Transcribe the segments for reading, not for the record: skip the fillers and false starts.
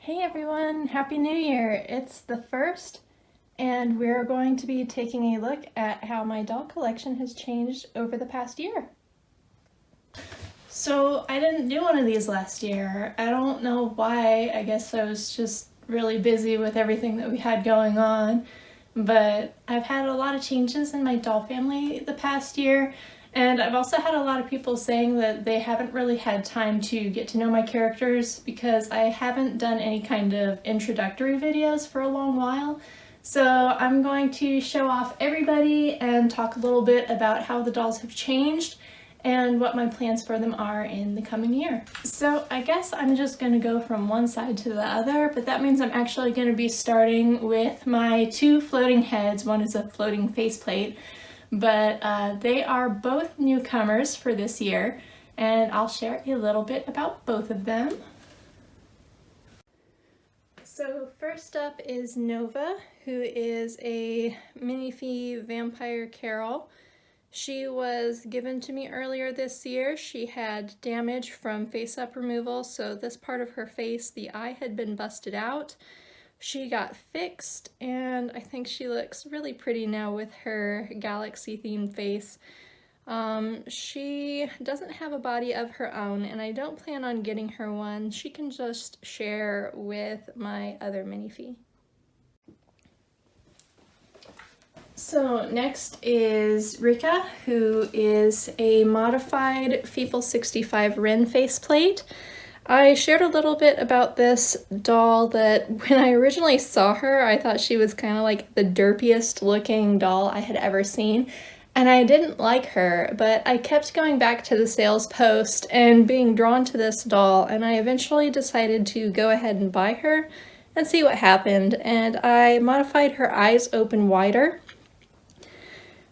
Hey everyone, Happy New Year! It's the 1st, and we're going to be taking a look at how my doll collection has changed over the past year. So I didn't do one of these last year. I don't know why. I guess I was just really busy with everything that we had going on, but I've had a lot of changes in my doll family the past year. And I've also had a lot of people saying that they haven't really had time to get to know my characters because I haven't done any kind of introductory videos for a long while. So I'm going to show off everybody and talk a little bit about how the dolls have changed and what my plans for them are in the coming year. So I guess I'm just going to go from one side to the other, but that means I'm actually going to be starting with my two floating heads. One is a floating faceplate, but they are both newcomers for this year, and I'll share a little bit about both of them. So first up is Nova, who is a minifee vampire Carol. She was given to me earlier this year. She had damage from face-up removal, so this part of her face, the eye, had been busted out. She got fixed, and I think she looks really pretty now with her galaxy-themed face. She doesn't have a body of her own, and I don't plan on getting her one. She can just share with my other minifee. So next is Rika, who is a modified Feeple 65 Ren faceplate. I shared a little bit about this doll that when I originally saw her, I thought she was kind of like the derpiest looking doll I had ever seen, and I didn't like her, but I kept going back to the sales post and being drawn to this doll, and I eventually decided to go ahead and buy her and see what happened, and I modified her eyes open wider.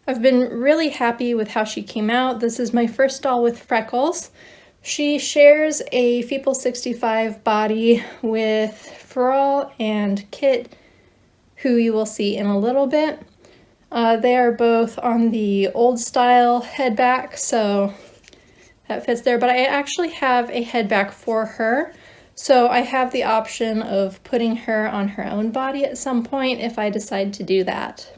I've been really happy with how she came out. This is my first doll with freckles. She shares a Feeple 65 body with Feral and Kit, who you will see in a little bit. They are both on the old style head back, so that fits there, but I actually have a head back for her, so I have the option of putting her on her own body at some point if I decide to do that.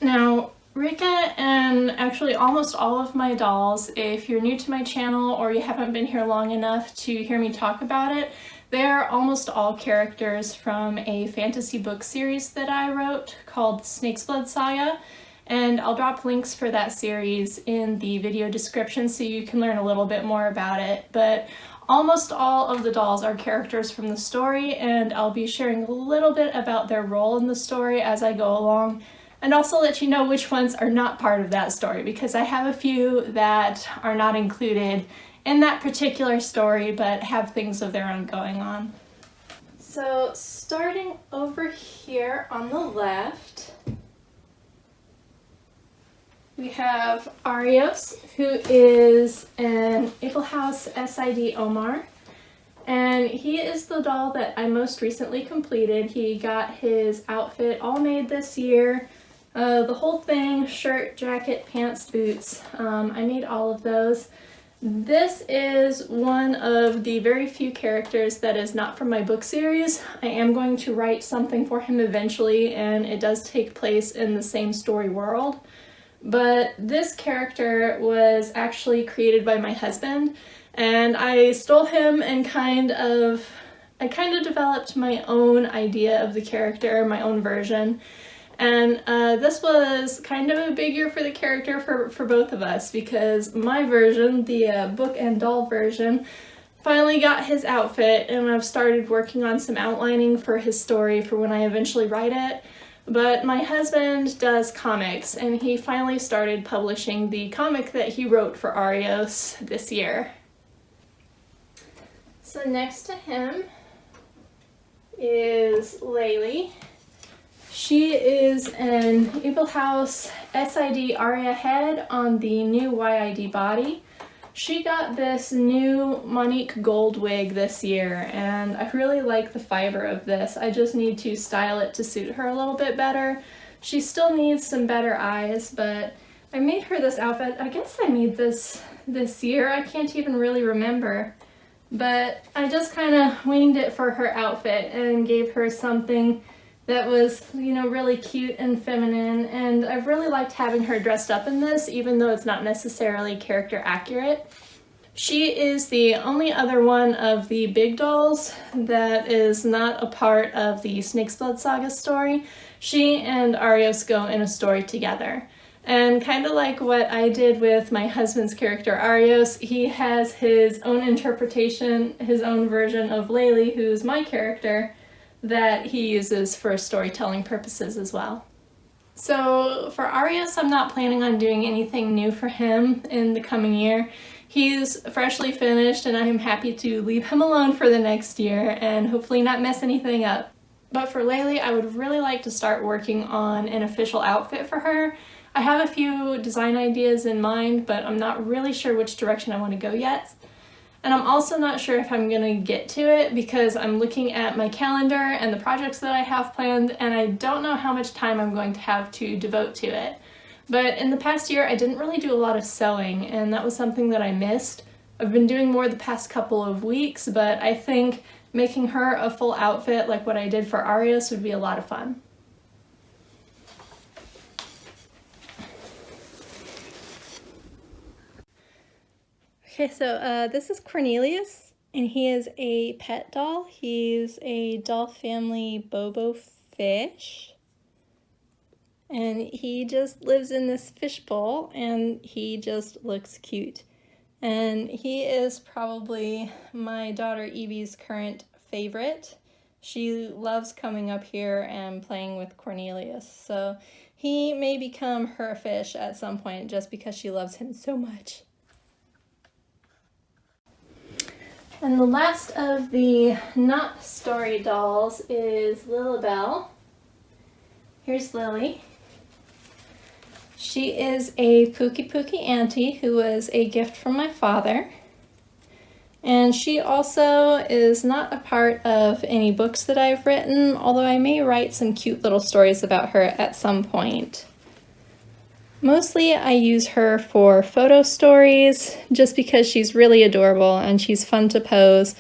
Now, Rika and actually almost all of my dolls, if you're new to my channel or you haven't been here long enough to hear me talk about it, they're almost all characters from a fantasy book series that I wrote called Snake's Blood Saga, and I'll drop links for that series in the video description so you can learn a little bit more about it. But almost all of the dolls are characters from the story, and I'll be sharing a little bit about their role in the story as I go along, and also let you know which ones are not part of that story, because I have a few that are not included in that particular story but have things of their own going on. So starting over here on the left, we have Arios, who is an Able House SID Omar. And he is the doll that I most recently completed. He got his outfit all made this year. The whole thing, shirt, jacket, pants, boots, I made all of those. This is one of the very few characters that is not from my book series. I am going to write something for him eventually, and it does take place in the same story world. But this character was actually created by my husband, and I stole him and I kind of developed my own idea of the character, my own version. And this was kind of a big year for the character for both of us, because my version, the book and doll version, finally got his outfit, and I've started working on some outlining for his story for when I eventually write it. But my husband does comics, and he finally started publishing the comic that he wrote for Arios this year. So next to him is Laylee. She is an Able House SID Aria head on the new YID body. She got this new Monique gold wig this year, and I really like the fiber of this. I just need to style it to suit her a little bit better. She still needs some better eyes, but I made her this outfit. I guess I made this year. I can't even really remember. but I just kind of winged it for her outfit and gave her something that was, you know, really cute and feminine, and I've really liked having her dressed up in this, even though it's not necessarily character accurate. She is the only other one of the big dolls that is not a part of the Snake's Blood Saga story. She and Arios go in a story together. And kind of like what I did with my husband's character Arios, he has his own interpretation, his own version of Laylee, who's my character, that he uses for storytelling purposes as well. So for Arios, I'm not planning on doing anything new for him in the coming year. He's freshly finished and I'm happy to leave him alone for the next year and hopefully not mess anything up. But for Laylee, I would really like to start working on an official outfit for her. I have a few design ideas in mind, but I'm not really sure which direction I want to go yet. And I'm also not sure if I'm gonna get to it because I'm looking at my calendar and the projects that I have planned, and I don't know how much time I'm going to have to devote to it. But in the past year, I didn't really do a lot of sewing, and that was something that I missed. I've been doing more the past couple of weeks, but I think making her a full outfit like what I did for Arios would be a lot of fun. Okay, so this is Cornelius, and he is a pet doll. He's a doll family Bobo fish. And he just lives in this fishbowl, and he just looks cute. And he is probably my daughter Evie's current favorite. She loves coming up here and playing with Cornelius. So he may become her fish at some point just because she loves him so much. And the last of the not story dolls is Lilabelle. Here's Lily. She is a Pookie auntie who was a gift from my father. And she also is not a part of any books that I've written, although I may write some cute little stories about her at some point. Mostly I use her for photo stories just because she's really adorable and she's fun to pose.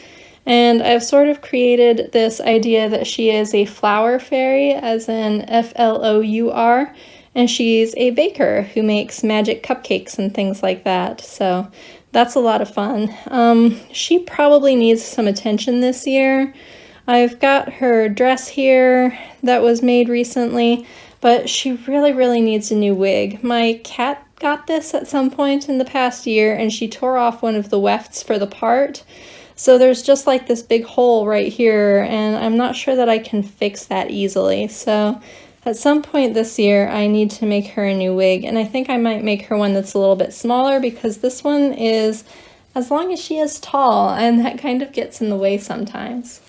And I've sort of created this idea that she is a flour fairy, as in F-L-O-U-R, and she's a baker who makes magic cupcakes and things like that. So that's a lot of fun. She probably needs some attention this year. I've got her dress here that was made recently, but she really needs a new wig. My cat got this at some point in the past year, and she tore off one of the wefts for the part. So there's just like this big hole right here, and I'm not sure that I can fix that easily. So at some point this year, I need to make her a new wig, and I think I might make her one that's a little bit smaller because this one is as long as she is tall, and that kind of gets in the way sometimes.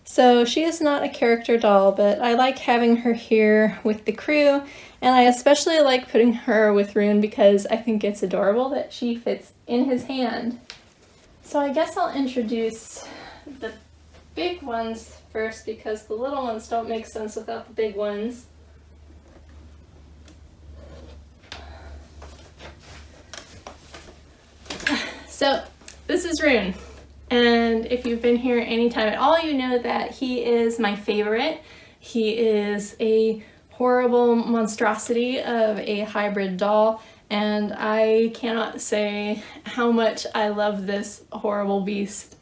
So she is not a character doll, but I like having her here with the crew, and I especially like putting her with Roon because I think it's adorable that she fits in his hand. So I guess I'll introduce the big ones first because the little ones don't make sense without the big ones. So this is Roon. And if you've been here any time at all, you know that he is my favorite. He is a horrible monstrosity of a hybrid doll, and I cannot say how much I love this horrible beast.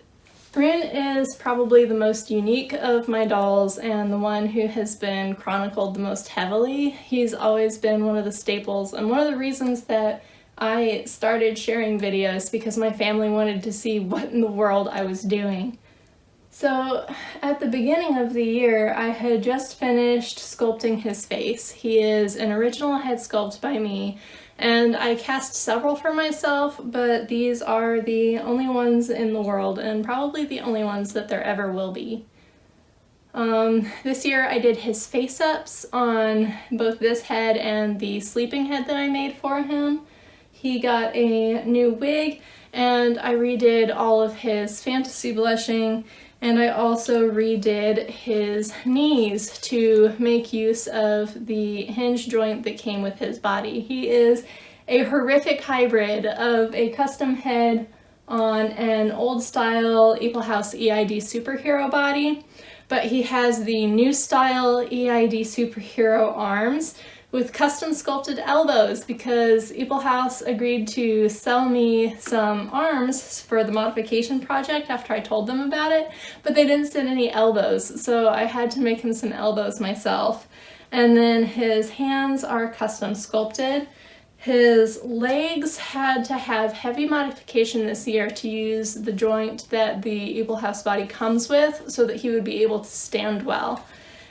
Brynn is probably the most unique of my dolls and the one who has been chronicled the most heavily. He's always been one of the staples and one of the reasons that I started sharing videos because my family wanted to see what in the world I was doing. So at the beginning of the year, I had just finished sculpting his face. He is an original head sculpt by me, and I cast several for myself, but these are the only ones in the world and probably the only ones that there ever will be. This year I did his face-ups on both this head and the sleeping head that I made for him. He got a new wig, and I redid all of his fantasy blushing, and I also redid his knees to make use of the hinge joint that came with his body. He is a horrific hybrid of a custom head on an old style Eagle House EID superhero body, but he has the new style EID superhero arms with custom sculpted elbows because Eagle House agreed to sell me some arms for the modification project after I told them about it, but they didn't send any elbows, so I had to make him some elbows myself. And then his hands are custom sculpted. His legs had to have heavy modification this year to use the joint that the Eagle House body comes with so that he would be able to stand well.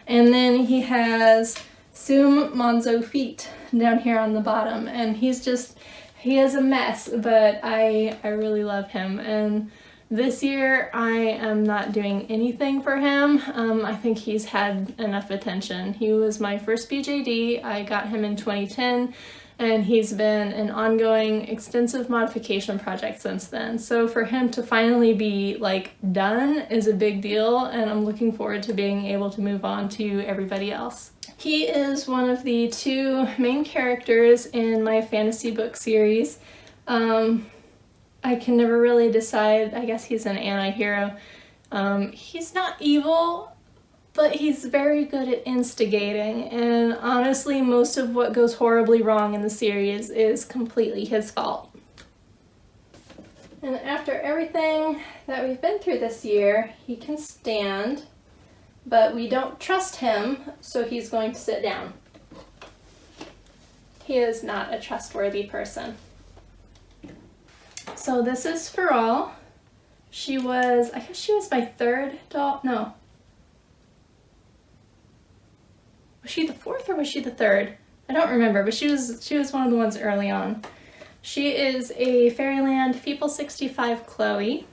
And then he has Sum Monzo feet down here on the bottom, and he is a mess, but I really love him. And this year I am not doing anything for him. I think he's had enough attention. He was my first BJD. I got him in 2010. And he's been an ongoing extensive modification project since then. So for him to finally be like done is a big deal, and I'm looking forward to being able to move on to everybody else. He is one of the two main characters in my fantasy book series. I can never really decide. I guess he's an anti-hero. He's not evil, but he's very good at instigating, and honestly, most of what goes horribly wrong in the series is completely his fault. And after everything that we've been through this year, he can stand, but we don't trust him, so he's going to sit down. He is not a trustworthy person. So this is for all. I guess she was my third doll, no. Was she the fourth or was she the third? I don't remember, but she was one of the ones early on. She is a Fairyland People 65 Chloe,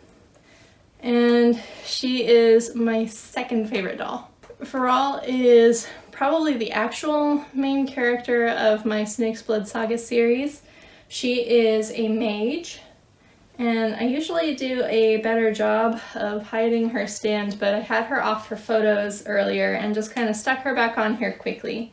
and she is my second favorite doll. Pharrell is probably the actual main character of my Snake's Blood Saga series. She is a mage, and I usually do a better job of hiding her stand, but I had her off for photos earlier and just kind of stuck her back on here quickly.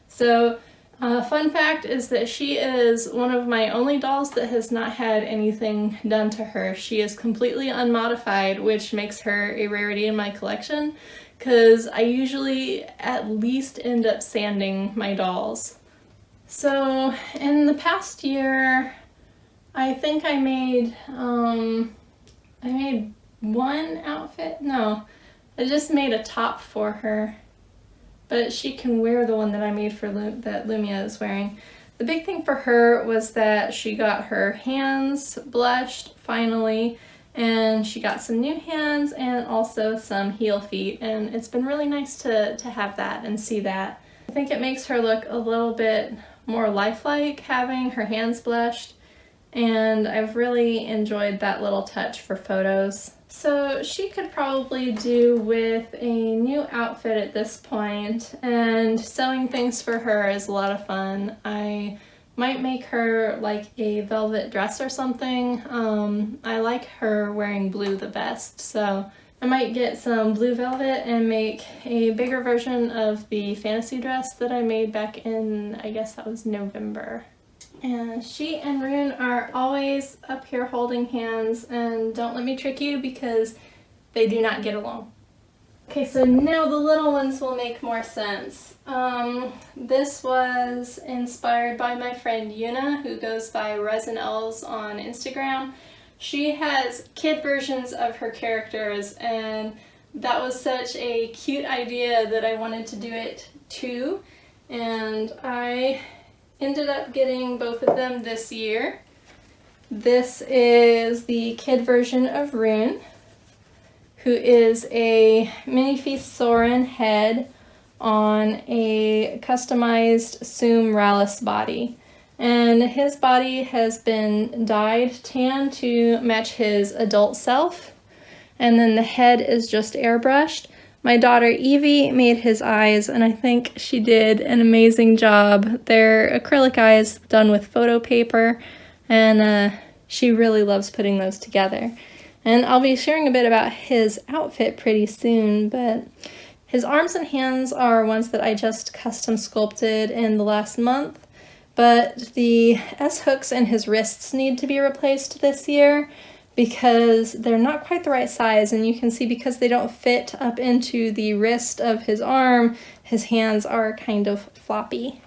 So, fun fact is that she is one of my only dolls that has not had anything done to her. She is completely unmodified, which makes her a rarity in my collection, because I usually at least end up sanding my dolls. So, in the past year, I think I made one outfit. No, I just made a top for her, but she can wear the one that I made for that Lumia is wearing. The big thing for her was that she got her hands blushed finally, and she got some new hands and also some heel feet, and it's been really nice to have that and see that. I think it makes her look a little bit more lifelike having her hands blushed, and I've really enjoyed that little touch for photos. So she could probably do with a new outfit at this point, and sewing things for her is a lot of fun. I might make her like a velvet dress or something. I like her wearing blue the best, so I might get some blue velvet and make a bigger version of the fantasy dress that I made back in, I guess that was November. And she and Roon are always up here holding hands, and don't let me trick you because they do not get along. Okay, so now the little ones will make more sense. This was inspired by my friend Yuna, who goes by Resin Elves on Instagram. She has kid versions of her characters, and that was such a cute idea that I wanted to do it too, and I ended up getting both of them this year. This is the kid version of Roon, who is a Minifeast Soren head on a customized Sum Rallis body. And his body has been dyed tan to match his adult self, and then the head is just airbrushed. My daughter Evie made his eyes, and I think she did an amazing job. They're acrylic eyes done with photo paper, and she really loves putting those together. And I'll be sharing a bit about his outfit pretty soon, but his arms and hands are ones that I just custom sculpted in the last month, but the S-hooks in his wrists need to be replaced this year. because they're not quite the right size, and you can see because they don't fit up into the wrist of his arm, his hands are kind of floppy.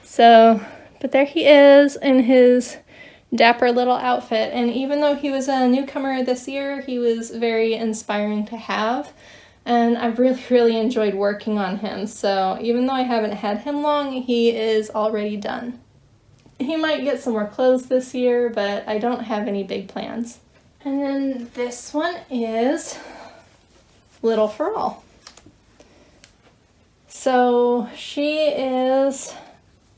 So, but there he is in his dapper little outfit, and even though he was a newcomer this year, he was very inspiring to have, and I really enjoyed working on him. So even though I haven't had him long, he is already done. He might get some more clothes this year, but I don't have any big plans. And then this one is Little for All. So she is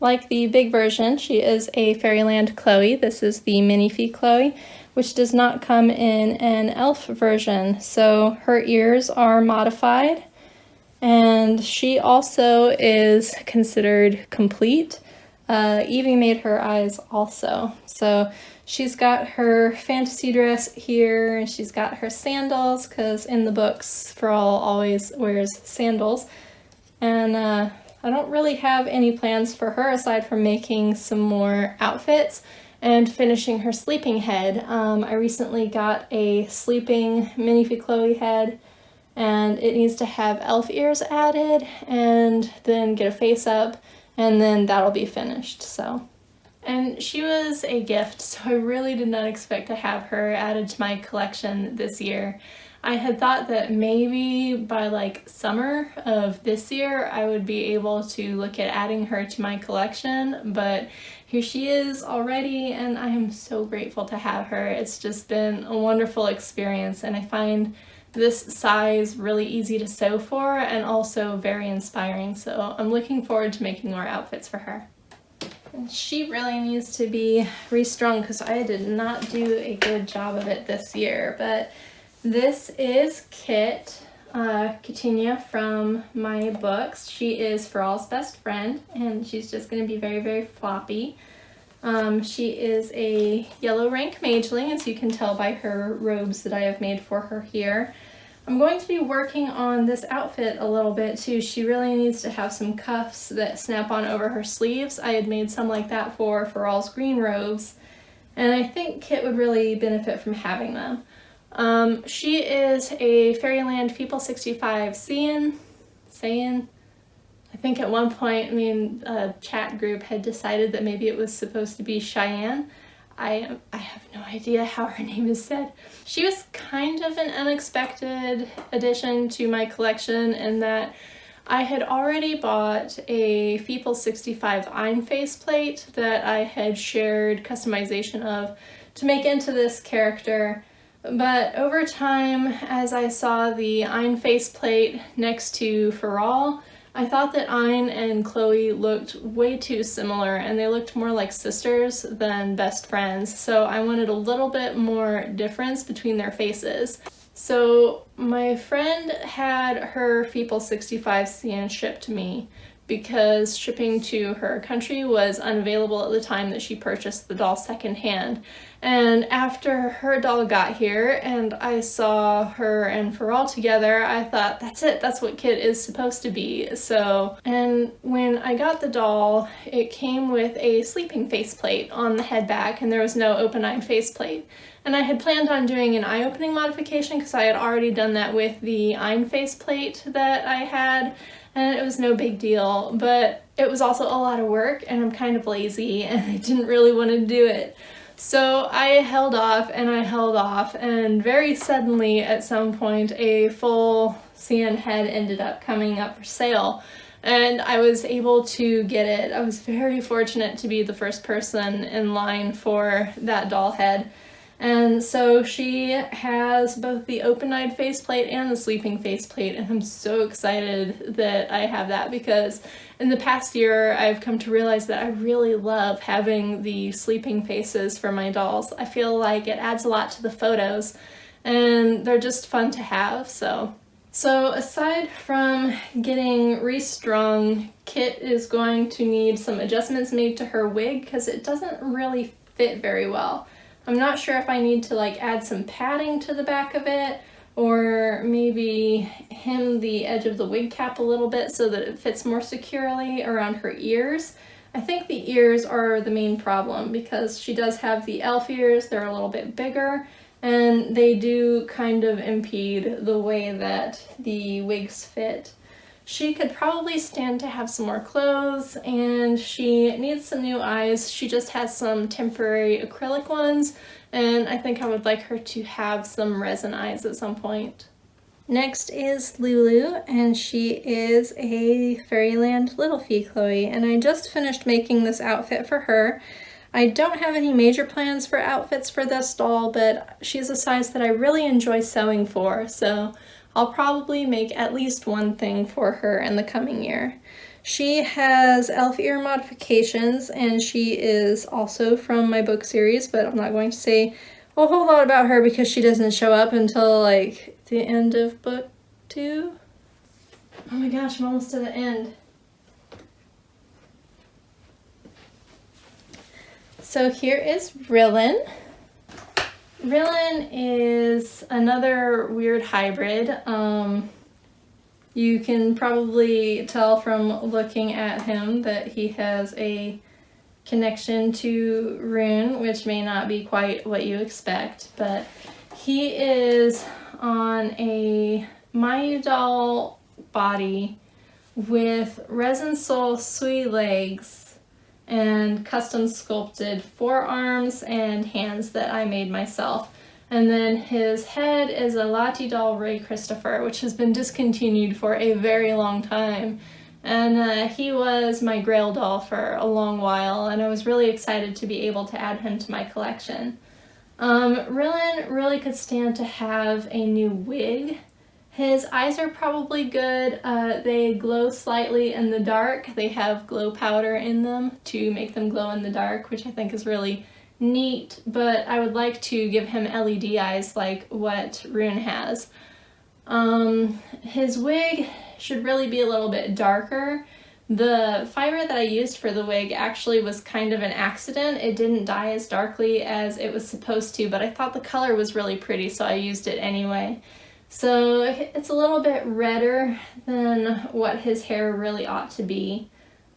like the big version. She is a Fairyland Chloe. This is the minifee Chloe, which does not come in an elf version. So her ears are modified, and she also is considered complete. Evie made her eyes also. So she's got her fantasy dress here, and she's got her sandals, because in the books, For All always wears sandals. And I don't really have any plans for her aside from making some more outfits and finishing her sleeping head. I recently got a sleeping minifee Chloe head, and it needs to have elf ears added and then get a face up, and then that'll be finished. So, and she was a gift, so I really did not expect to have her added to my collection this year. I had thought that maybe by like summer of this year I would be able to look at adding her to my collection, but here she is already, and I am so grateful to have her. It's just been a wonderful experience, and I find this size really easy to sew for and also very inspiring, so I'm looking forward to making more outfits for her. And she really needs to be restrung because I did not do a good job of it this year, but this is Kit, Katina from my books. She is For All's best friend, and she's just going to be very floppy. She is a yellow rank mageling, as you can tell by her robes that I have made for her here. I'm going to be working on this outfit a little bit too. She really needs to have some cuffs that snap on over her sleeves. I had made some like that for All's green robes, and I think Kit would really benefit from having them. She is a Fairyland People 65 Saiyan. I think at one point, a chat group had decided that maybe it was supposed to be Cheyenne. I have no idea how her name is said. She was kind of an unexpected addition to my collection in that I had already bought a People 65 Ein faceplate that I had shared customization of to make into this character. But over time, as I saw the Ein faceplate next to For All, I thought that Ein and Chloe looked way too similar, and they looked more like sisters than best friends, so I wanted a little bit more difference between their faces. So my friend had her People 65 Saiyan shipped to me because shipping to her country was unavailable at the time that she purchased the doll secondhand. And after her doll got here and I saw her and For All together, I thought, that's it, that's what Kit is supposed to be. So, and when I got the doll, it came with a sleeping faceplate on the head back, and there was no open-eyed faceplate. And I had planned on doing an eye-opening modification because I had already done that with the Ein faceplate that I had, and it was no big deal, but it was also a lot of work, and I'm kind of lazy, and I didn't really want to do it. So I held off, and very suddenly at some point a full Saiyan head ended up coming up for sale, and I was able to get it. I was very fortunate to be the first person in line for that doll head. And so she has both the open-eyed faceplate and the sleeping faceplate, and I'm so excited that I have that because in the past year I've come to realize that I really love having the sleeping faces for my dolls. I feel like it adds a lot to the photos, and they're just fun to have. So aside from getting restrung, Kit is going to need some adjustments made to her wig because it doesn't really fit very well. I'm not sure if I need to add some padding to the back of it, or maybe hem the edge of the wig cap a little bit so that it fits more securely around her ears. I think the ears are the main problem because she does have the elf ears. They're a little bit bigger, and they do kind of impede the way that the wigs fit. She could probably stand to have some more clothes, and she needs some new eyes. She just has some temporary acrylic ones, and I think I would like her to have some resin eyes at some point. Next is Lulu, and she is a Fairyland Little Fee Chloe, and I just finished making this outfit for her. I don't have any major plans for outfits for this doll, but she's a size that I really enjoy sewing for, so I'll probably make at least one thing for her in the coming year. She has elf ear modifications, and she is also from my book series, but I'm not going to say a whole lot about her because she doesn't show up until like the end of book 2. Oh my gosh, I'm almost to the end. So here is Brynn. Brynn is another weird hybrid. You can probably tell from looking at him that he has a connection to Roone, which may not be quite what you expect, but he is on a Mayu doll body with resin sole sui legs and custom sculpted forearms and hands that I made myself. And then his head is a Lottie doll Ray Christopher, which has been discontinued for a very long time. And he was my Grail doll for a long while, and I was really excited to be able to add him to my collection. Brynn really could stand to have a new wig. His eyes are probably good. They glow slightly in the dark. They have glow powder in them to make them glow in the dark, which I think is really neat, but I would like to give him LED eyes like what Roone has. His wig should really be a little bit darker. The fiber that I used for the wig actually was kind of an accident. It didn't dye as darkly as it was supposed to, but I thought the color was really pretty, so I used it anyway. So it's a little bit redder than what his hair really ought to be.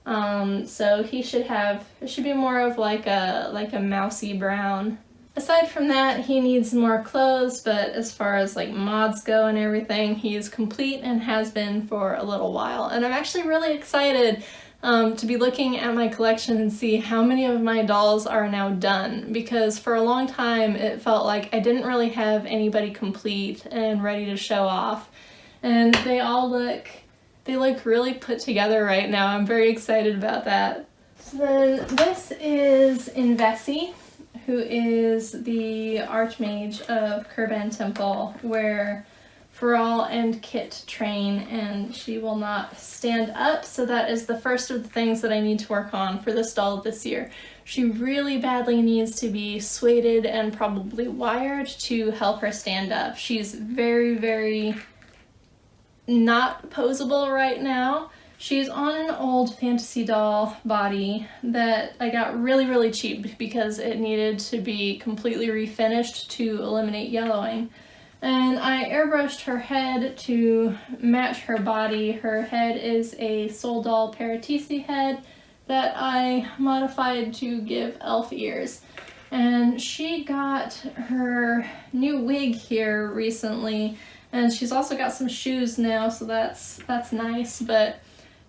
So he should have, it should be more of like a mousy brown. Aside from that, he needs more clothes, but as far as like mods go and everything, he's complete and has been for a little while. And I'm actually really excited to be looking at my collection and see how many of my dolls are now done, because for a long time it felt like I didn't really have anybody complete and ready to show off. And they all look really put together right now. I'm very excited about that. So then this is Invessi, who is the Archmage of Kurban Temple, where Feral and Kit train, and she will not stand up, so that is the first of the things that I need to work on for this doll this year. She really badly needs to be sueded and probably wired to help her stand up. She's very, very not posable right now. She's on an old fantasy doll body that I got really, really cheap because it needed to be completely refinished to eliminate yellowing. And I airbrushed her head to match her body. Her head is a Soul Doll Paratisi head that I modified to give elf ears. And she got her new wig here recently, and she's also got some shoes now, so that's nice. But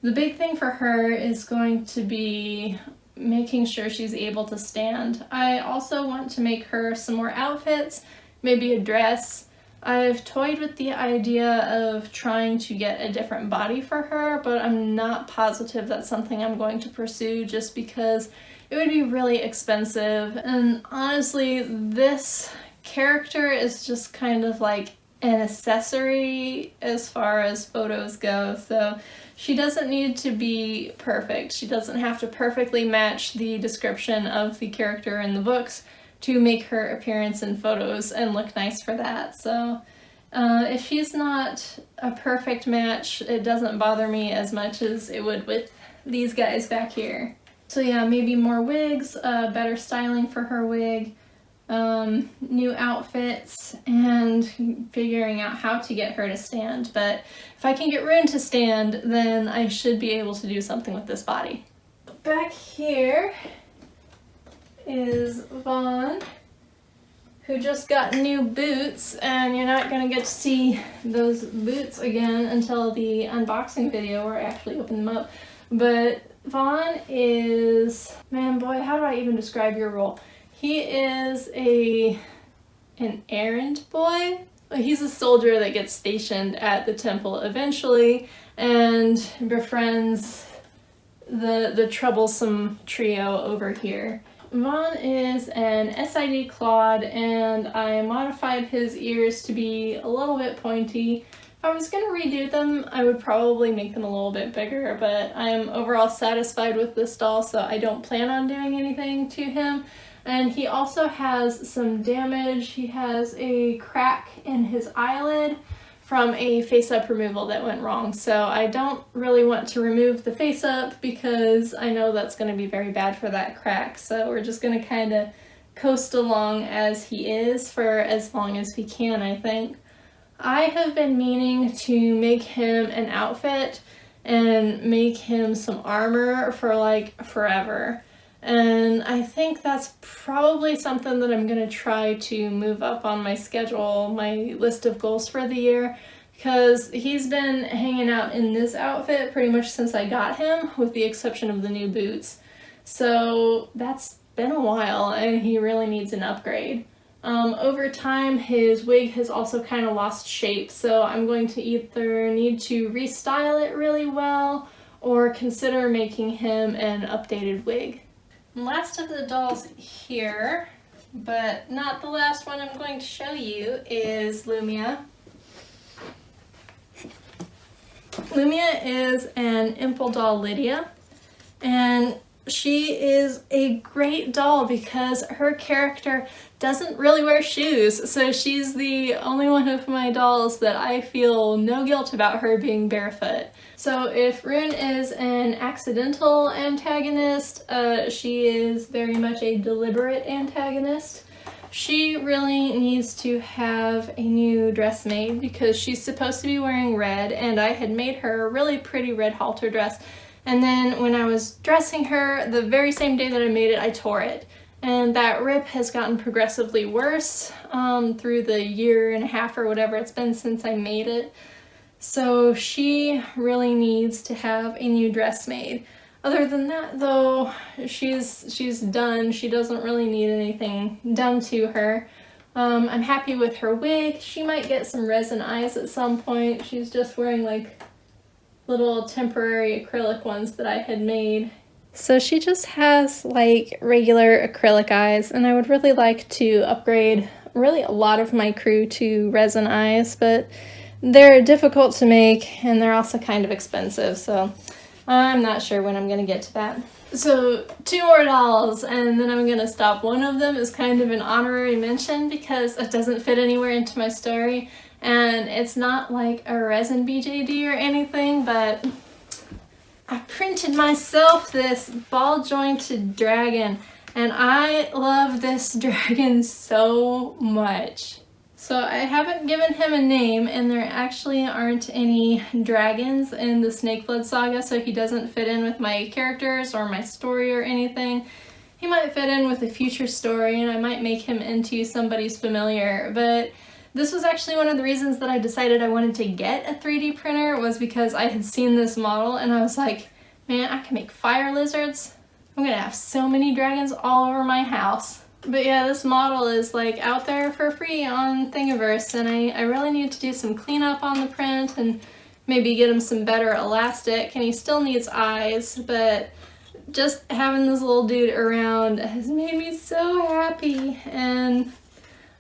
the big thing for her is going to be making sure she's able to stand. I also want to make her some more outfits, maybe a dress. I've toyed with the idea of trying to get a different body for her, but I'm not positive that's something I'm going to pursue just because it would be really expensive. And honestly, this character is just kind of like an accessory as far as photos go, so she doesn't need to be perfect. She doesn't have to perfectly match the description of the character in the books to make her appearance in photos and look nice for that. So if she's not a perfect match, it doesn't bother me as much as it would with these guys back here. So yeah, maybe more wigs, better styling for her wig, new outfits, and figuring out how to get her to stand. But if I can get Roone to stand, then I should be able to do something with this body. Back here is Vaughn, who just got new boots, and you're not gonna get to see those boots again until the unboxing video where I actually open them up. But Vaughn is, man, boy, how do I even describe your role? He is an errand boy. He's a soldier that gets stationed at the temple eventually and befriends the troublesome trio over here. Vaughn is an SID Claude, and I modified his ears to be a little bit pointy. If I was going to redo them, I would probably make them a little bit bigger, but I'm overall satisfied with this doll, so I don't plan on doing anything to him. And he also has some damage. He has a crack in his eyelid from a face-up removal that went wrong. So I don't really want to remove the face-up because I know that's going to be very bad for that crack. So we're just going to kind of coast along as he is for as long as we can, I think. I have been meaning to make him an outfit and make him some armor for like forever. And I think that's probably something that I'm going to try to move up on my schedule, my list of goals for the year, because he's been hanging out in this outfit pretty much since I got him, with the exception of the new boots. So that's been a while, and he really needs an upgrade. Over time, his wig has also kind of lost shape, so I'm going to either need to restyle it really well or consider making him an updated wig. Last of the dolls here, but not the last one I'm going to show you, is Lumia. Lumia is an Impel doll Lydia, and she is a great doll because her character doesn't really wear shoes, so she's the only one of my dolls that I feel no guilt about her being barefoot. So if Roone is an accidental antagonist, she is very much a deliberate antagonist. She really needs to have a new dress made because she's supposed to be wearing red, and I had made her a really pretty red halter dress. And then when I was dressing her, the very same day that I made it, I tore it. And that rip has gotten progressively worse through the year and a half or whatever it's been since I made it. So she really needs to have a new dress made. Other than that though, she's done. She doesn't really need anything done to her. I'm happy with her wig. She might get some resin eyes at some point. She's just wearing like little temporary acrylic ones that I had made. So she just has like regular acrylic eyes, and I would really like to upgrade really a lot of my crew to resin eyes, but they're difficult to make and they're also kind of expensive, so I'm not sure when I'm gonna get to that. So 2 more dolls and then I'm gonna stop. One of them is kind of an honorary mention because it doesn't fit anywhere into my story, and it's not like a resin BJD or anything, but I printed myself this ball jointed dragon, and I love this dragon so much. So I haven't given him a name, and there actually aren't any dragons in the Snakeblood saga, so he doesn't fit in with my characters or my story or anything. He might fit in with a future story, and I might make him into somebody's familiar, but this was actually one of the reasons that I decided I wanted to get a 3D printer, was because I had seen this model and I was like, man, I can make fire lizards. I'm gonna have so many dragons all over my house. But yeah, this model is like out there for free on Thingiverse, and I really need to do some cleanup on the print and maybe get him some better elastic, and he still needs eyes, but just having this little dude around has made me so happy, and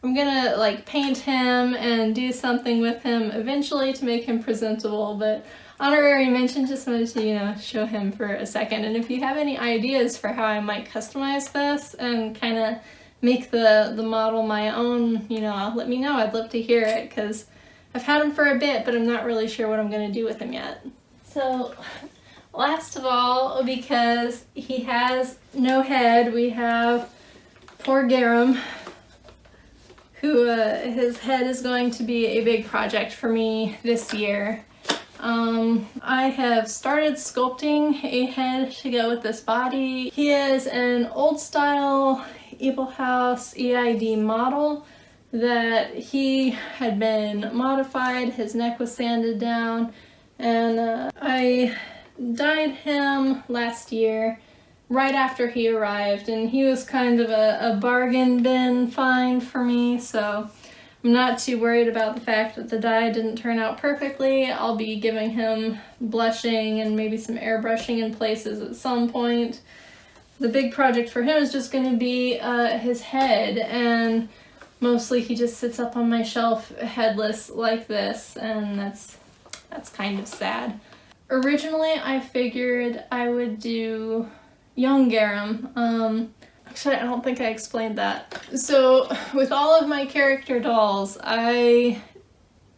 I'm gonna like paint him and do something with him eventually to make him presentable, but honorary mention, just wanted to, show him for a second. And if you have any ideas for how I might customize this and kind of make the model my own, let me know. I'd love to hear it because I've had him for a bit, but I'm not really sure what I'm gonna do with him yet. So last of all, because he has no head, we have poor Garum, who his head is going to be a big project for me this year. I have started sculpting a head to go with this body. He is an old style Evil House EID model that he had been modified, his neck was sanded down, and I dyed him last year right after he arrived, and he was kind of a bargain bin find for me, so I'm not too worried about the fact that the dye didn't turn out perfectly. I'll be giving him blushing and maybe some airbrushing in places at some point. The big project for him is just going to be his head, and mostly he just sits up on my shelf headless like this, and that's kind of sad. Originally I figured I would do young Garum. Actually, I don't think I explained that. So with all of my character dolls, I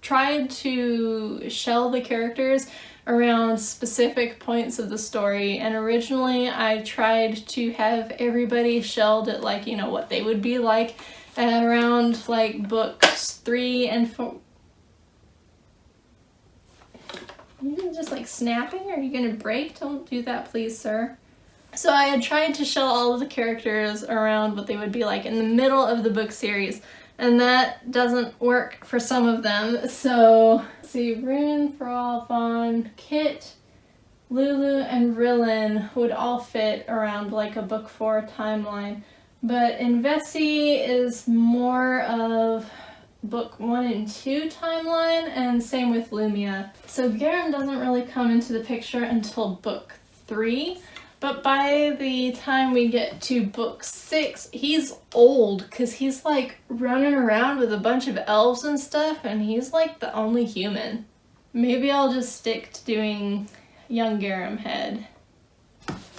tried to shell the characters around specific points of the story, and originally I tried to have everybody shelled at, like, you know, what they would be like around like books 3 and 4. Are you just like snapping? Are you gonna break? Don't do that, please, sir. So I had tried to shell all of the characters around what they would be like in the middle of the book series, and that doesn't work for some of them. So, see, Roone, Vaughn, Kit, Lulu, and Rillen would all fit around like a book 4 timeline. But Invessi is more of book 1 and 2 timeline, and same with Lumia. So Garum doesn't really come into the picture until book 3. But by the time we get to book 6, he's old, because he's like running around with a bunch of elves and stuff, and he's like the only human. Maybe I'll just stick to doing young Garum head.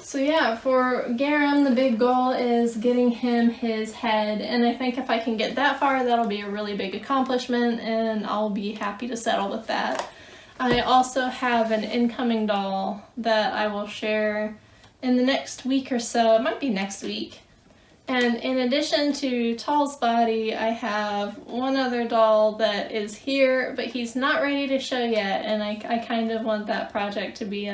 So yeah, for Garum, the big goal is getting him his head, and I think if I can get that far, that'll be a really big accomplishment, and I'll be happy to settle with that. I also have an incoming doll that I will share in the next week or so. It might be next week. And in addition to Tall's body, I have one other doll that is here, but he's not ready to show yet, and I kind of want that project to be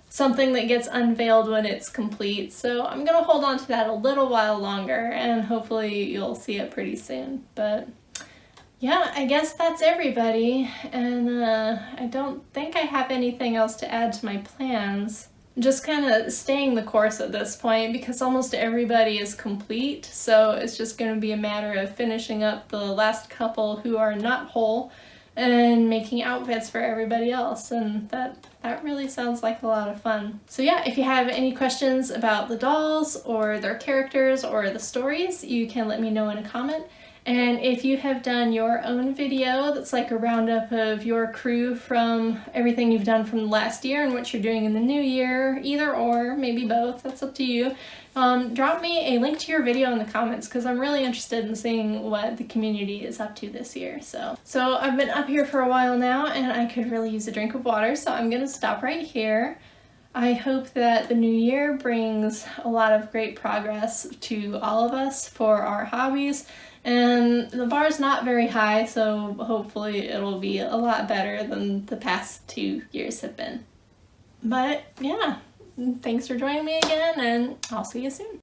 something that gets unveiled when it's complete. So I'm gonna hold on to that a little while longer, and hopefully you'll see it pretty soon. But yeah, I guess that's everybody, and I don't think I have anything else to add to my plans. Just kind of staying the course at this point, because almost everybody is complete, so it's just going to be a matter of finishing up the last couple who are not whole and making outfits for everybody else, and that really sounds like a lot of fun. So yeah, if you have any questions about the dolls or their characters or the stories, you can let me know in a comment. And if you have done your own video that's like a roundup of your crew from everything you've done from last year and what you're doing in the new year, either or, maybe both, that's up to you, drop me a link to your video in the comments, because I'm really interested in seeing what the community is up to this year. So I've been up here for a while now, and I could really use a drink of water, so I'm gonna stop right here. I hope that the new year brings a lot of great progress to all of us for our hobbies. And the bar's not very high, so hopefully it'll be a lot better than the past 2 years have been. But yeah, thanks for joining me again, and I'll see you soon.